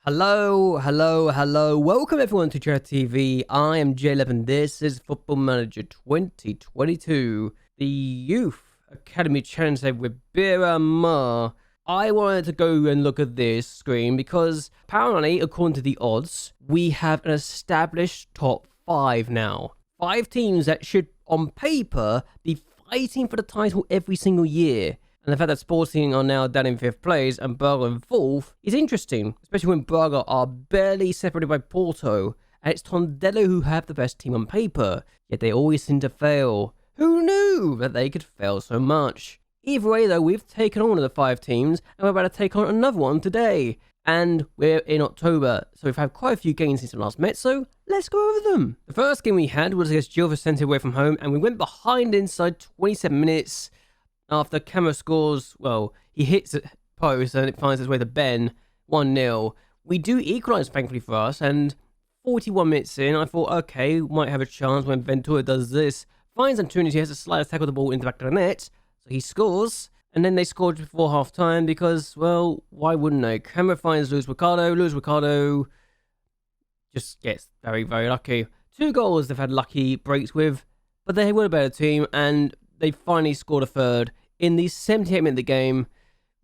Hello. Welcome everyone to JLABTV. I am JLAB and this is Football Manager 2022, the Youth Academy Challenge with Beira-Mar. I wanted to go and look at this screen because apparently, according to the odds, we have an established top 5 now. 5 teams that should, on paper, be fighting for the title every single year. And the fact that Sporting are now down in 5th place and Braga in 4th is interesting, especially when Braga are barely separated by Porto, and it's Tondela who have the best team on paper, yet they always seem to fail. Who knew that they could fail so much? Either way though, we've taken on one of the 5 teams, and we're about to take on another one today. And we're in October, so we've had quite a few games since we last met, so let's go over them. The first game we had was against Gil Vicente away from home, and we went behind inside 27 minutes. After Camera scores, well, he hits it post and it finds its way to Ben, 1-0. We do equalise, thankfully for us, and 41 minutes in, I thought, okay, we might have a chance when Ventura does this. Finds Antunes, he has to slide tackle the ball into the back of the net, so he scores. And then they scored before half-time because, well, why wouldn't they? Camera finds Luis Ricardo. Luis Ricardo just gets very, very lucky. 2 goals they've had lucky breaks with, but they were a better team, and they finally scored a third in the 78th minute of the game.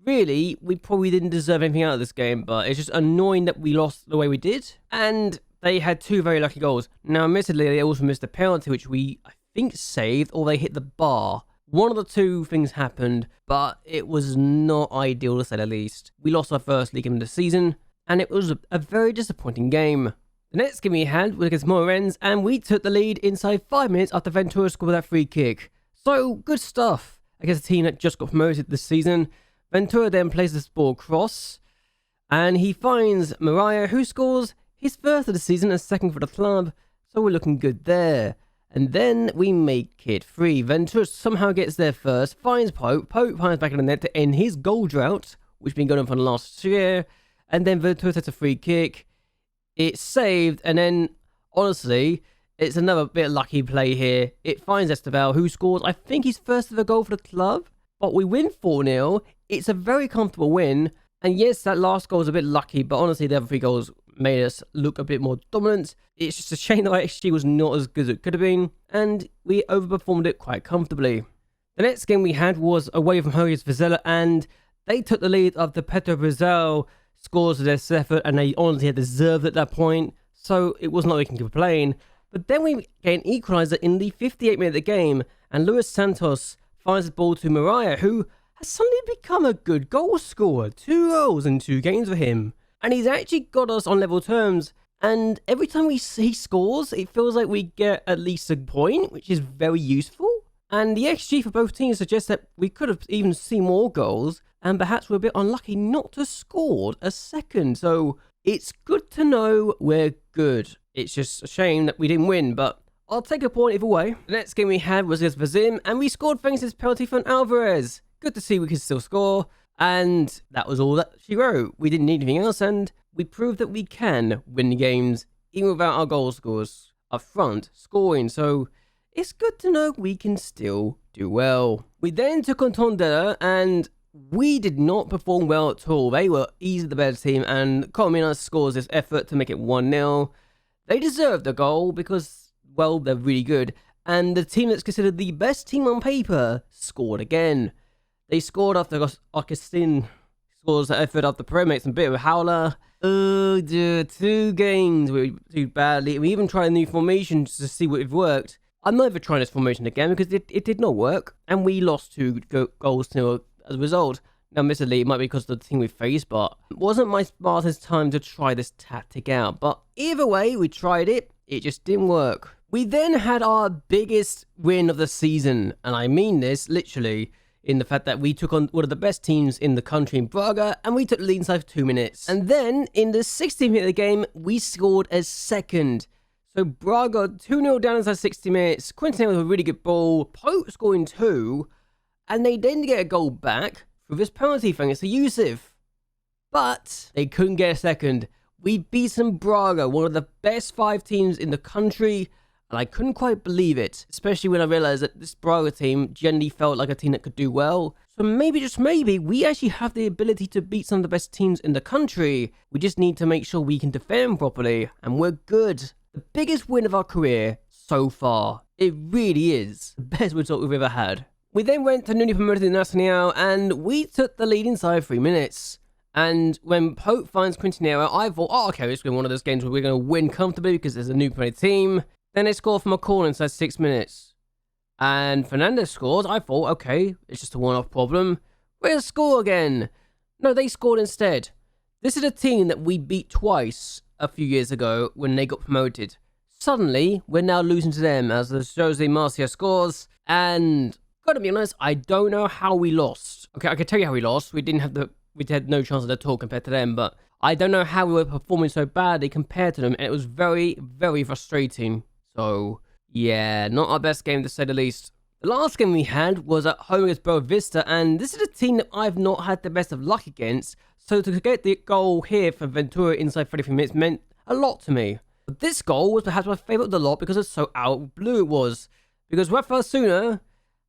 Really, we probably didn't deserve anything out of this game, but it's just annoying that we lost the way we did. And they had 2 very lucky goals. Now, admittedly, they also missed a penalty, which we, I think, saved, or they hit the bar. One of the 2 things happened, but it was not ideal to say the least. We lost our first league game of the season, and it was a very disappointing game. The next game we had was against Morenz, and we took the lead inside 5 minutes after Ventura scored that free kick. So, good stuff against a team that just got promoted this season. Ventura then plays the ball across, and he finds Mariah, who scores his first of the season and second for the club. So we're looking good there. And then we make it 3. Ventura somehow gets there first, finds Pope. Pope finds back in the net to end his goal drought, which has been going on for the last year. And then Ventura sets a free kick. It's saved, and then, honestly, it's another bit of lucky play here. It finds Esteval, who scores, I think, his first ever goal for the club. But we win 4-0. It's a very comfortable win. And yes, that last goal was a bit lucky, but honestly, the other 3 goals made us look a bit more dominant. It's just a shame that XG was not as good as it could have been, and we overperformed it quite comfortably. The next game we had was away from home against Vizela, and they took the lead after Petro Brazil scores their effort, and they honestly had deserved at that point, so it wasn't like we can complain. But then we get an equaliser in the 58th minute of the game, and Luis Santos finds the ball to Mariah, who has suddenly become a good goal scorer. 2 goals in 2 games for him. And he's actually got us on level terms, and every time he scores, it feels like we get at least a point, which is very useful. And the XG for both teams suggests that we could have even seen more goals, and perhaps we're a bit unlucky not to have scored a second. So it's good to know we're good. It's just a shame that we didn't win, but I'll take a point either way. The next game we had was against Vazim, and we scored thanks to this penalty from Alvarez. Good to see we could still score, and that was all that she wrote. We didn't need anything else, and we proved that we can win the games, even without our goal scores up front, scoring, so it's good to know we can still do well. We then took on Tondela, and we did not perform well at all. They were easily the better team, and Colminas scores this effort to make it 1-0. They deserved the goal because, well, they're really good. And the team that's considered the best team on paper scored again. They scored after Augustin scores the effort after Pro makes a bit of a howler. Oh dear, 2 games we do badly. We even tried a new formation just to see what it worked. I'm never trying this formation again because it did not work. And we lost 2 goals to as a result. Now, admittedly, it might be because of the team we faced, but it wasn't my smartest time to try this tactic out. But either way, we tried it. It just didn't work. We then had our biggest win of the season. And I mean this, literally, in the fact that we took on one of the best teams in the country in Braga, and we took the lead inside 2 minutes. And then, in the 16th minute of the game, we scored a second. So Braga 2-0 down inside 60 minutes. Quinton with a really good ball. Pope scoring 2. And they then get a goal back through this penalty thanks to Yusuf. But they couldn't get a second. We beat some Braga, one of the best 5 teams in the country. And I couldn't quite believe it, especially when I realized that this Braga team generally felt like a team that could do well. So maybe, just maybe, we actually have the ability to beat some of the best teams in the country. We just need to make sure we can defend properly, and we're good. The biggest win of our career so far. It really is the best result we've ever had. We then went to newly promoted Nacional, and we took the lead inside 3 minutes. And when Pope finds Quintanilla, I thought, oh, okay, this is one of those games where we're going to win comfortably because there's a new promoted team. Then they score from a corner inside 6 minutes. And Fernandez scores. I thought, okay, it's just a one-off problem. We're going to score again. No, they scored instead. This is a team that we beat twice a few years ago when they got promoted. Suddenly, we're now losing to them as the Jose Marcia scores. And gotta be honest, I don't know how we lost. Okay, I can tell you how we lost. We had no chance at all compared to them, but I don't know how we were performing so badly compared to them, and it was very, very frustrating. So, yeah, not our best game to say the least. The last game we had was at home against Boa Vista, and this is a team that I've not had the best of luck against, so to get the goal here for Ventura inside 33 minutes meant a lot to me. But this goal was perhaps my favourite of the lot because it's so out of blue it was. Because Rafael Suna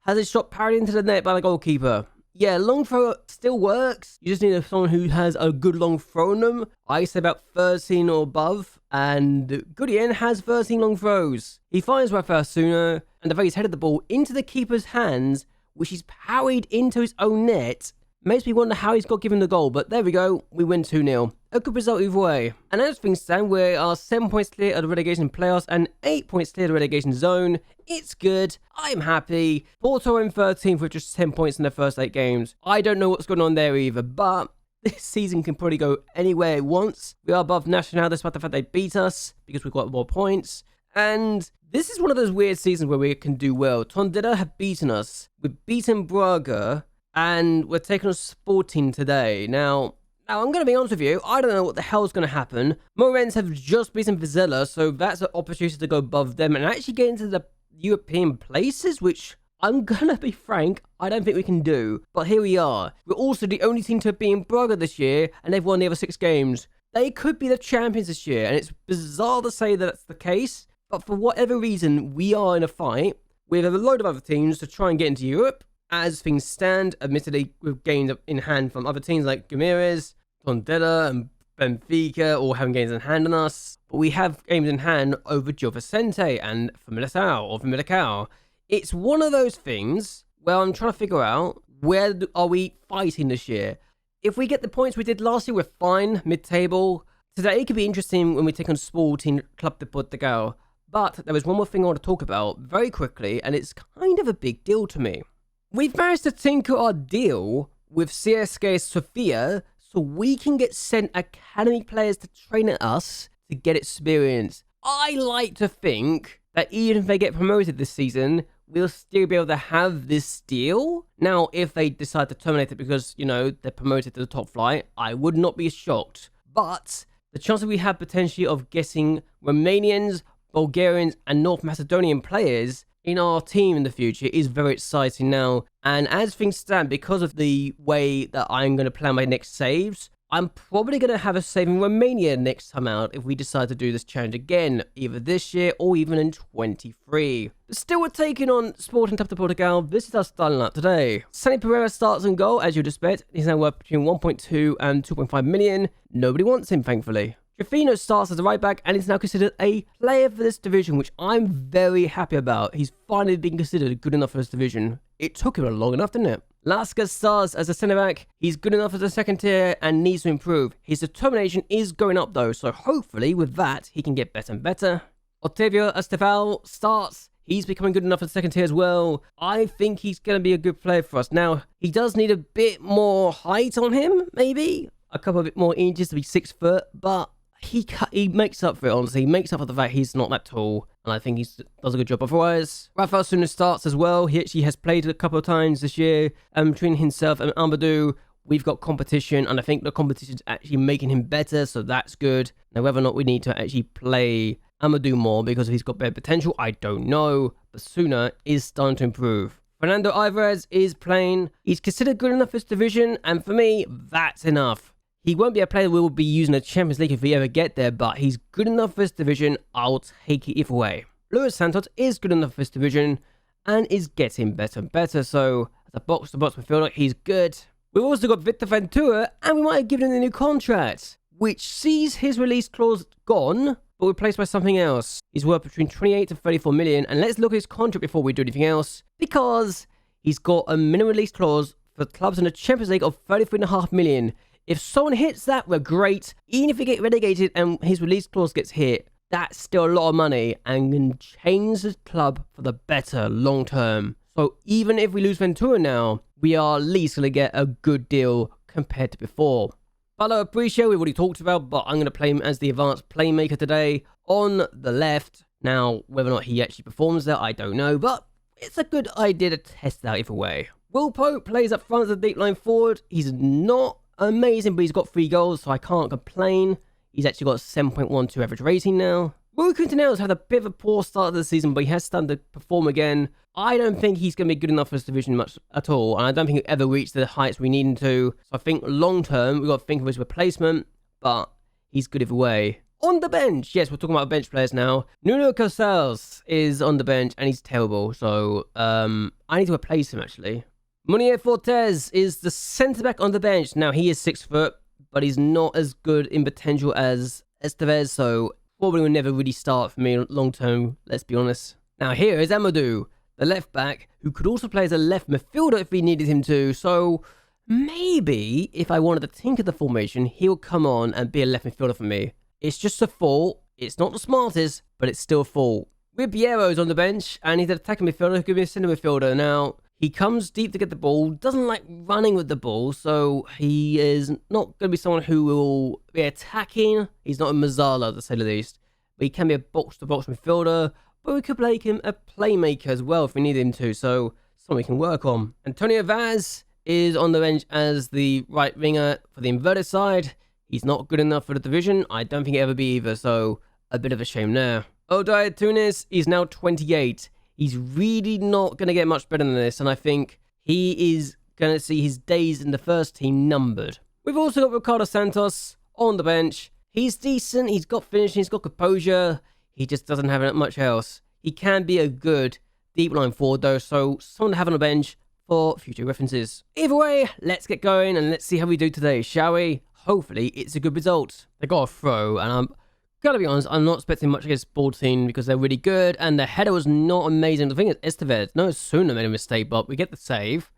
has his shot parried into the net by the goalkeeper. Yeah, long throw still works. You just need someone who has a good long throw on them. I say about 13 or above. And Goodien has 13 long throws. He finds Rafael Suna, and the way he's headed the ball into the keeper's hands, which he's parried into his own net. Makes me wonder how he's got given the goal, but there we go. We win 2-0. A good result either way. And as things stand, we are 7 points clear of the relegation playoffs and 8 points clear of the relegation zone. It's good. I'm happy. Porto in 13th with just 10 points in their first 8 games. I don't know what's going on there either, but this season can probably go anywhere it wants. We are above Nacional despite the fact they beat us because we've got more points. And this is one of those weird seasons where we can do well. Tondela have beaten us. We've beaten Braga. And we're taking on Sporting today. Now I'm going to be honest with you. I don't know what the hell's going to happen. Morens have just beaten Vizela, so that's an opportunity to go above them and actually get into the European places, which I'm going to be frank, I don't think we can do. But here we are. We're also the only team to be in Braga this year, and they've won the other 6 games. They could be the champions this year, and it's bizarre to say that that's the case. But for whatever reason, we are in a fight with a load of other teams to try and get into Europe. As things stand, admittedly, with games in hand from other teams like Guimaraes, Tondela, and Benfica, all having games in hand on us. But we have games in hand over Gil Vicente and Famalicão. It's one of those things where I'm trying to figure out where are we fighting this year. If we get the points we did last year, we're fine, mid-table. Today could be interesting when we take on Sporting Club de Portugal. But there was one more thing I want to talk about very quickly, and it's kind of a big deal to me. We've managed to tinker our deal with CSKA Sofia so we can get sent academy players to train at us to get experience. I like to think that even if they get promoted this season, we'll still be able to have this deal. Now, if they decide to terminate it because, you know, they're promoted to the top flight, I would not be shocked. But the chances we have potentially of getting Romanians, Bulgarians, and North Macedonian players in our team in the future is very exciting now. And as things stand, because of the way that I'm going to plan my next saves, I'm probably going to have a save in Romania next time out if we decide to do this challenge again, either this year or even in 23. But still, we're taking on Sporting Club de Portugal. This is our starting lineup today. Sani Pereira starts in goal, as you'd expect. He's now worth between 1.2 and 2.5 million. Nobody wants him, thankfully. Jafino starts as a right back and is now considered a player for this division, which I'm very happy about. He's finally been considered good enough for this division. It took him long enough, didn't it? Lasca starts as a centre back. He's good enough as a second tier and needs to improve. His determination is going up though, so hopefully with that he can get better and better. Otavio Estevao starts. He's becoming good enough as second tier as well. I think he's going to be a good player for us. Now, he does need a bit more height on him, maybe. A couple of bit more inches to be 6 foot, but he makes up for it, honestly. He makes up for the fact he's not that tall, and I think he does a good job otherwise. Rafael Suna starts as well. He actually has played a couple of times this year. Between himself and Amadou, we've got competition, and I think the competition's actually making him better, so that's good. Now, whether or not we need to actually play Amadou more because he's got better potential, I don't know, but Suna is starting to improve. Fernando Alvarez is playing. He's considered good enough for this division, and for me, that's enough. He won't be a player we will be using the Champions League if we ever get there, but he's good enough for this division. I'll take it either way. Luis Santos is good enough for this division and is getting better and better. So as a box-to-box midfielder, he's good. We've also got Victor Ventura, and we might have given him a new contract, which sees his release clause gone, but replaced by something else. He's worth between 28 to 34 million, and let's look at his contract before we do anything else, because he's got a minimum release clause for clubs in the Champions League of 33.5 million. If someone hits that, we're great. Even if we get relegated and his release clause gets hit, that's still a lot of money and can change the club for the better long term. So even if we lose Ventura now, we are at least going to get a good deal compared to before. Paulo Aparicio, we've already talked about, but I'm going to play him as the advanced playmaker today on the left. Now, whether or not he actually performs that, I don't know, but it's a good idea to test that either way. Will Pope plays up front as a deep line forward. He's not amazing, but he's got 3 goals, so I can't complain. He's actually got a 7.12 average rating now. Will Quintena's had a bit of a poor start of the season, but he has started to perform again. I don't think he's going to be good enough for this division much at all, and I don't think he'll ever reach the heights we need him to. So I think long term, we've got to think of his replacement, but he's good either way. On the bench, yes, we're talking about bench players now. Nuno Casals is on the bench, and he's terrible, so I need to replace him, actually. Munier Fortes is the centre-back on the bench. Now, he is 6 foot, but he's not as good in potential as Estevez, so probably will never really start for me long term, let's be honest. Now here is Amadou, the left back, who could also play as a left midfielder if we needed him to, so maybe if I wanted to tinker the formation, he will come on and be a left midfielder for me. It's just a fault, it's not the smartest, but it's still a fault. Ribeiro's on the bench, and he's an attacking midfielder who could be a centre midfielder. Now, he comes deep to get the ball, doesn't like running with the ball, so he is not going to be someone who will be attacking. He's not a Mazzala, to say the least. But he can be a box-to-box midfielder, but we could make him a playmaker as well if we need him to, so something we can work on. Antonio Vaz is on the bench as the right winger for the inverted side. He's not good enough for the division. I don't think he'll ever be either, so a bit of a shame there. Oday Tunis is now 28. He's really not going to get much better than this, and I think he is going to see his days in the first team numbered. We've also got Ricardo Santos on the bench. He's decent, he's got finishing, he's got composure. He just doesn't have much else. He can be a good deep line forward though, so someone to have on the bench for future references. Either way, let's get going and let's see how we do today, shall we? Hopefully, it's a good result. They got a throw, and I'm gotta be honest, I'm not expecting much against Sporting because they're really good, and the header was not amazing. The thing is, Estevez, no sooner made a mistake, but we get the save.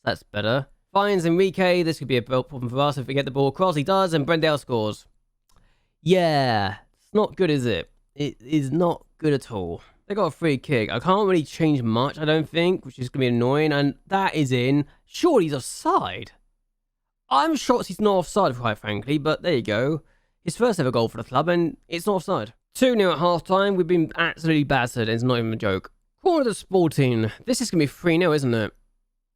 That's better. Finds Enrique. This could be a problem for us if we get the ball across. He does, and Brendel scores. Yeah, it's not good, is it? It is not good at all. They got a free kick. I can't really change much, I don't think, which is going to be annoying, and that is in. Surely he's offside. I'm shocked he's not offside, quite frankly, but there you go. His first ever goal for the club, and it's not offside. 2-0 at half-time. We've been absolutely battered. It's not even a joke. Corner to Sporting. This is going to be 3-0, isn't it?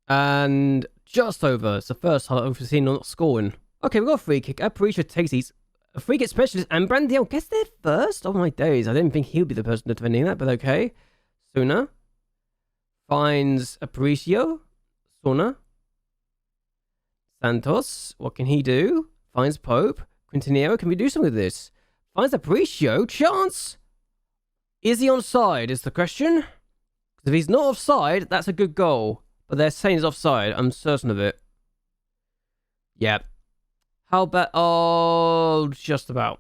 And just over. It's the first half we've seen not scoring. Okay, we've got a free kick. Aparicio takes these. A free kick specialist, and Brandel gets there first? Oh my days. I didn't think he'd be the person defending that, but okay. Suna finds Aparicio. Suna. Santos. What can he do? Finds Pope. Quintanilla, can we do something with this? Finds Aparicio. Chance! Is he onside, is the question? Because if he's not offside, that's a good goal. But they're saying he's offside. I'm certain of it. Yep. How about... Oh, just about.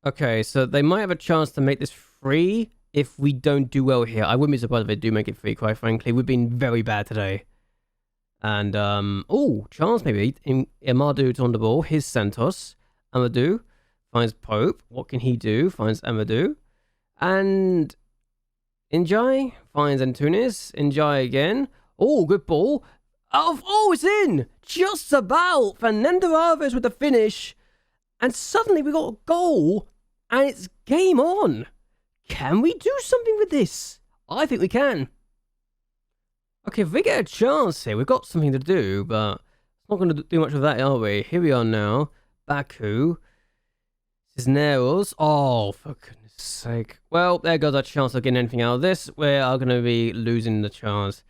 Okay, so they might have a chance to make this free if we don't do well here. I wouldn't be surprised if they do make it free, quite frankly. We've been very bad today. And, oh, chance maybe. Amadu's on the ball. Here's Santos. Amadou finds Pope. What can he do? Finds Amadou. And Njai finds Antunes. Njai again. Oh, good ball. Oh, it's in! Just about! Fernando Alves with the finish. And suddenly we got a goal. And it's game on. Can we do something with this? I think we can. Okay, if we get a chance here, we've got something to do, but it's not going to do much of that, are we? Here we are now. Baku. Cisneros. Oh, for goodness sake. Well, there goes our chance of getting anything out of this. We are going to be losing the chance.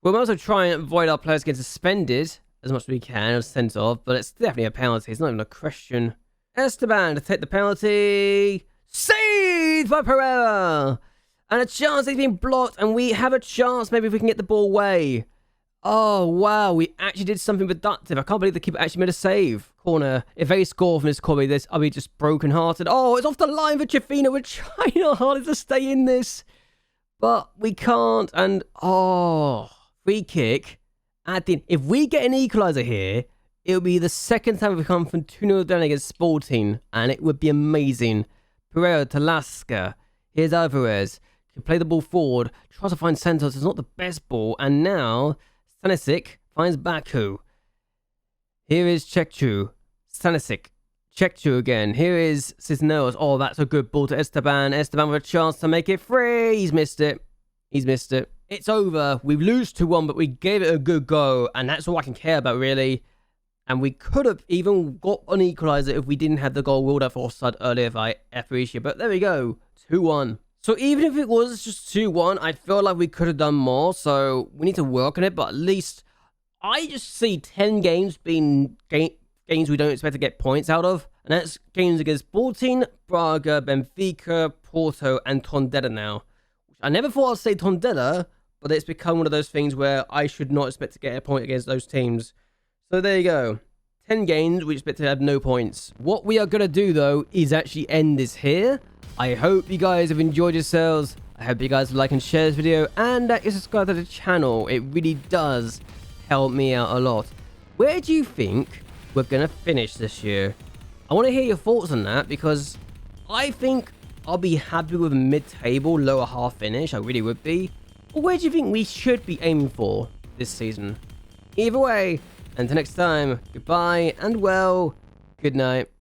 We'll also try and avoid our players getting suspended as much as we can, or sent off, but it's definitely a penalty. It's not even a question. Esteban to take the penalty. Saved by Pereira. And a chance he's been blocked, and we have a chance maybe if we can get the ball away. Oh, wow, we actually did something productive. I can't believe the keeper actually made a save. Corner. If they score from this corner, this, I'll be just broken-hearted. Oh, it's off the line for Chafina. We're trying our hardest to stay in this. But we can't. And, oh, free kick. If we get an equaliser here, it'll be the second time we've come from 2-0 down against Sporting. And it would be amazing. Pereira to Lasca. Here's Alvarez. Can play the ball forward. Tries to find Santos. It's not the best ball. And now Stanisic finds Baku. Here is Chekchu. Stanisic. Chekchu again. Here is Cisneros. Oh, that's a good ball to Esteban. Esteban with a chance to make it free. He's missed it. He's missed it. It's over. We lose 2-1, but we gave it a good go. And that's all I can care about, really. And we could have even got an equaliser if we didn't have the goal ruled out for offside earlier by Ephrasia. But there we go. 2-1. So even if it was just 2-1, I feel like we could have done more. So we need to work on it. But at least I just see 10 games being games we don't expect to get points out of. And that's games against Sporting, Braga, Benfica, Porto, and Tondela now. I never thought I'd say Tondela, but it's become one of those things where I should not expect to get a point against those teams. So there you go. 10 games, we expect to have no points. What we are going to do, though, is actually end this here. I hope you guys have enjoyed yourselves. I hope you guys like and share this video and that you subscribe to the channel. It really does help me out a lot. Where do you think we're going to finish this year? I want to hear your thoughts on that because I think I'll be happy with a mid-table, lower half finish. I really would be. Or where do you think we should be aiming for this season? Either way, until next time, goodbye and well, good night.